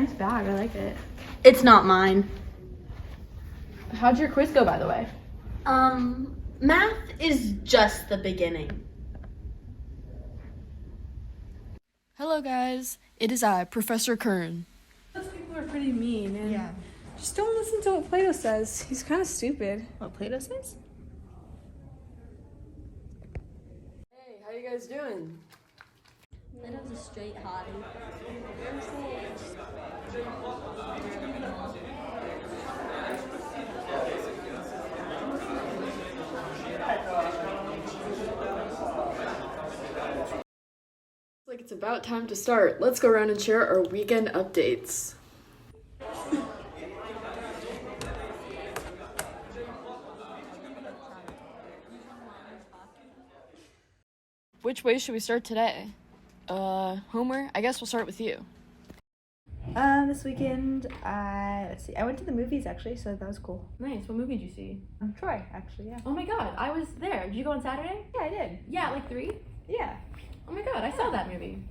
nice bag. I like it. It's not mine. How'd your quiz go, by the way? Math is just the beginning. Hello guys, it is I, Professor Kern. Those people are pretty mean, and Yeah. just don't listen to what Plato says. He's kind of stupid. What Plato says? Hey, how you guys doing? Plato's a straight hottie. Like it's about time to start. Let's go around and share our weekend updates. Which way should we start today? Homer, I guess we'll start with you. This weekend, let's see. I went to the movies actually, so that was cool. Nice. What movie did you see? Troy, actually, yeah. Oh my god, I was there. Did you go on Saturday? Yeah, I did. Yeah, like 3? Yeah. Oh my god, I saw that movie.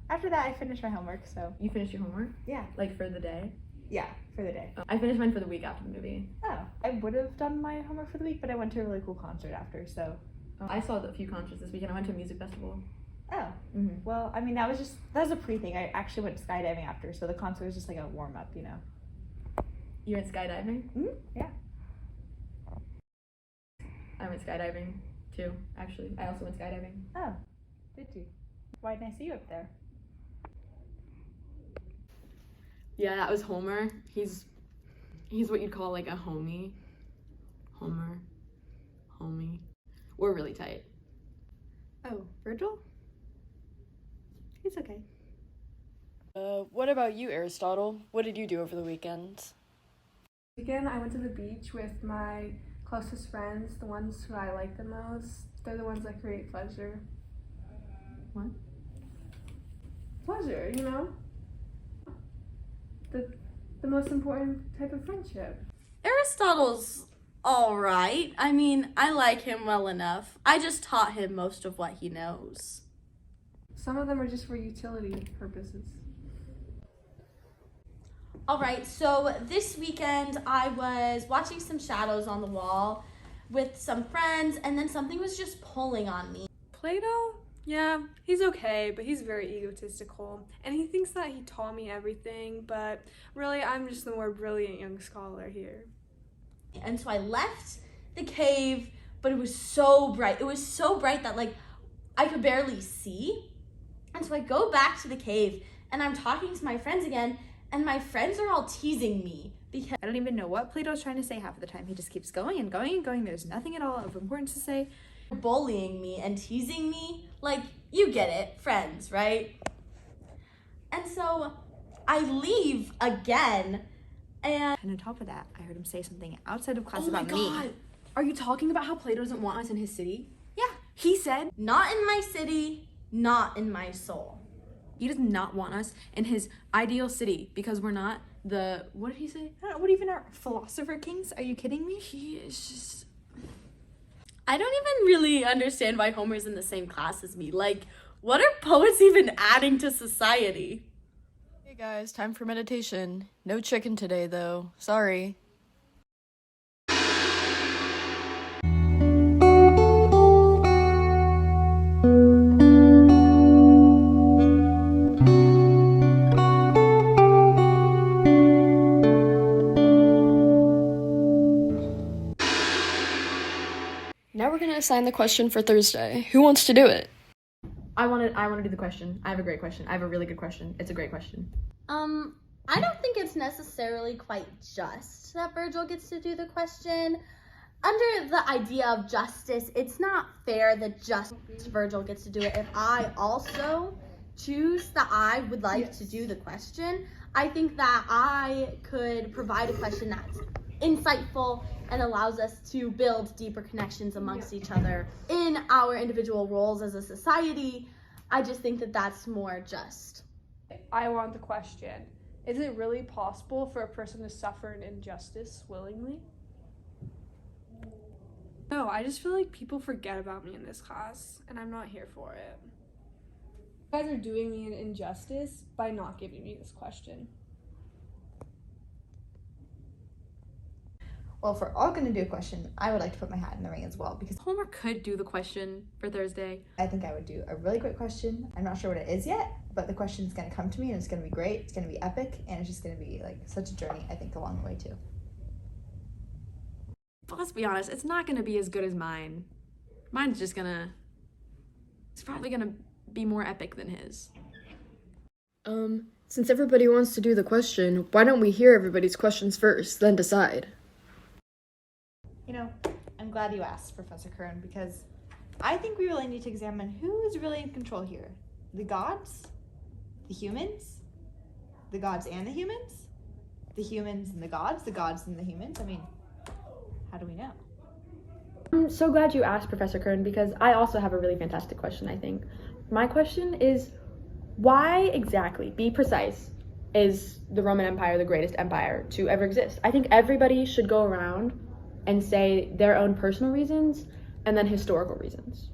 After that, I finished my homework, so You finished your homework? yeah. Like for the day? Yeah, for the day. I finished mine for the week after the movie. Oh, I would have done my homework for the week, but I went to a really cool concert after, so. I saw a few concerts this weekend. I went to a music festival. Oh. Mm-hmm. Well, I mean, that was a pre-thing. I actually went skydiving after, so the concert was just like a warm-up, you know. You went skydiving? Yeah. I went skydiving too, actually. I also went skydiving. Oh, did you? Why didn't I see you up there? Yeah, that was Homer. He's what you'd call like a homie. Homer. Homie. We're really tight. Oh, Virgil? He's okay. What about you, Aristotle? What did you do over the weekend? Weekend, I went to the beach with my closest friends, the ones who I like the most. They're the ones that create pleasure. What? Pleasure, you know? The most important type of friendship. Aristotle's alright. I mean, I like him well enough. I just taught him most of what he knows. Some of them are just for utility purposes. Alright, so this weekend I was watching some shadows on the wall with some friends, and then something was just pulling on me. Plato? Yeah, he's okay, but he's very egotistical. And he thinks that he taught me everything, but really I'm just the more brilliant young scholar here. And so I left the cave, but it was so bright. It was so bright that like I could barely see. And so I go back to the cave and I'm talking to my friends again, and my friends are all teasing me because I don't even know what Plato's trying to say half of the time. He just keeps going and going and going. There's nothing at all of importance to say. they're bullying me and teasing me. Like, you get it, friends, right? And so I leave again, and And on top of that, I heard him say something outside of class Oh my about god! me. Are you talking about how Plato doesn't want us in his city? Yeah, he said not in my city, not in my soul. He does not want us in his ideal city because we're not the, what did he say? I don't know, what even are philosopher kings? Are you kidding me? He is just, I don't even really understand why Homer's in the same class as me. Like, what are poets even adding to society? hey guys, time for meditation. No chicken today though, sorry. Now we're gonna assign the question for Thursday. Who wants to do it? I want to do the question. I have a great question. I have a really good question. It's a great question. I don't think it's necessarily quite just that Virgil gets to do the question. Under the idea of justice, it's not fair that just Virgil gets to do it. If I also choose that I would like to do the question, I think that I could provide a question that's insightful and allows us to build deeper connections amongst each other in our individual roles as a society. I just think that that's more just. I want the question. Is it really possible for a person to suffer an injustice willingly? No, I just feel like people forget about me in this class, and I'm not here for it. You guys are doing me an injustice by not giving me this question. Well, if we're all going to do a question, I would like to put my hat in the ring as well because Homer could do the question for Thursday. I think I would do a really great question. I'm not sure what it is yet, but the question is going to come to me and it's going to be great. It's going to be epic and it's just going to be like such a journey, I think, along the way too. But let's be honest, it's not gonna be as good as mine. Mine's just gonna... It's probably gonna be more epic than his. Since everybody wants to do the question, why don't we hear everybody's questions first, then decide? You know, I'm glad you asked, Professor Kern, because I think we really need to examine who is really in control here. The gods? The humans? The gods and the humans? The humans and the gods and the humans? I mean, how do we know? I'm so glad you asked, Professor Kern, because I also have a really fantastic question, I think. My question is, why exactly, be precise, is the Roman Empire the greatest empire to ever exist? I think everybody should go around and say their own personal reasons and then historical reasons.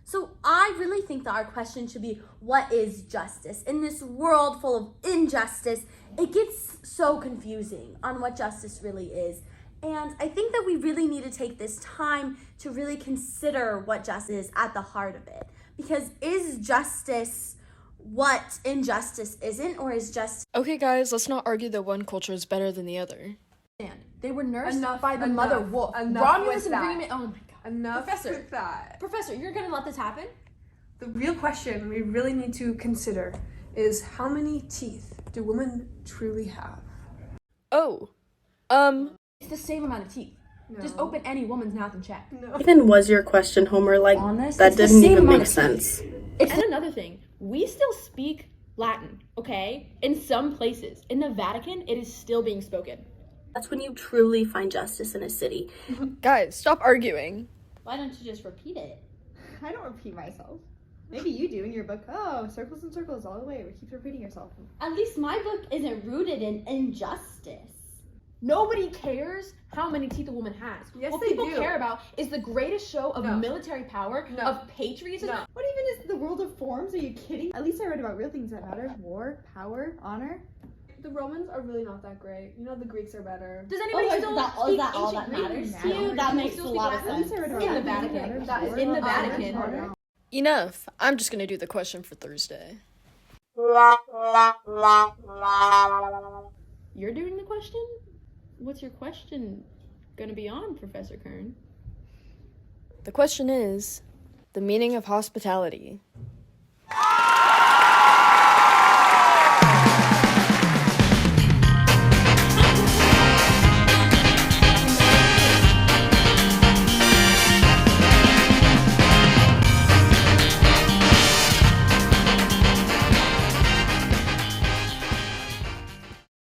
So I really think that our question should be, what is justice? In this world full of injustice, it gets so confusing on what justice really is. And I think that we really need to take this time to really consider what justice is at the heart of it. Because is justice what injustice isn't, or is justice... Okay guys, let's not argue that one culture is better than the other. They were nursed Enough, by the enough, mother wolf. enough Romulus with and that. Remus. Oh my god. Enough Professor. with that. Professor, you're gonna let this happen? The real question we really need to consider is, how many teeth do women truly have? Oh, It's the same amount of teeth. No. Just open any woman's mouth and check. No. Even was your question, Homer? Like, Honest? that It's the didn't same even amount make of sense. And another thing, we still speak Latin, okay? In some places. In the Vatican, it is still being spoken. That's when you truly find justice in a city. guys, stop arguing. Why don't you just repeat it? I don't repeat myself. Maybe you do in your book. Oh, circles and circles all the way. It keeps repeating yourself. At least my book isn't rooted in injustice. Nobody cares how many teeth a woman has. Yes, what they people do. care about is the greatest show of No. military power, No. of patriotism. No. What even is the world of forms? Are you kidding? At least I read about real things that matter. War, power, honor. The Romans are really not that great. You know, the Greeks are better. Does anybody still is that speak all ancient that Greek? matters to now. you? That Do makes still a speak lot of Latin? sense. I read about In the Latin. Vatican. That is In the honor, Vatican. honor. Enough. I'm just gonna do the question for Thursday. You're doing the question? What's your question gonna be on, Professor Kern? The question is, the meaning of hospitality.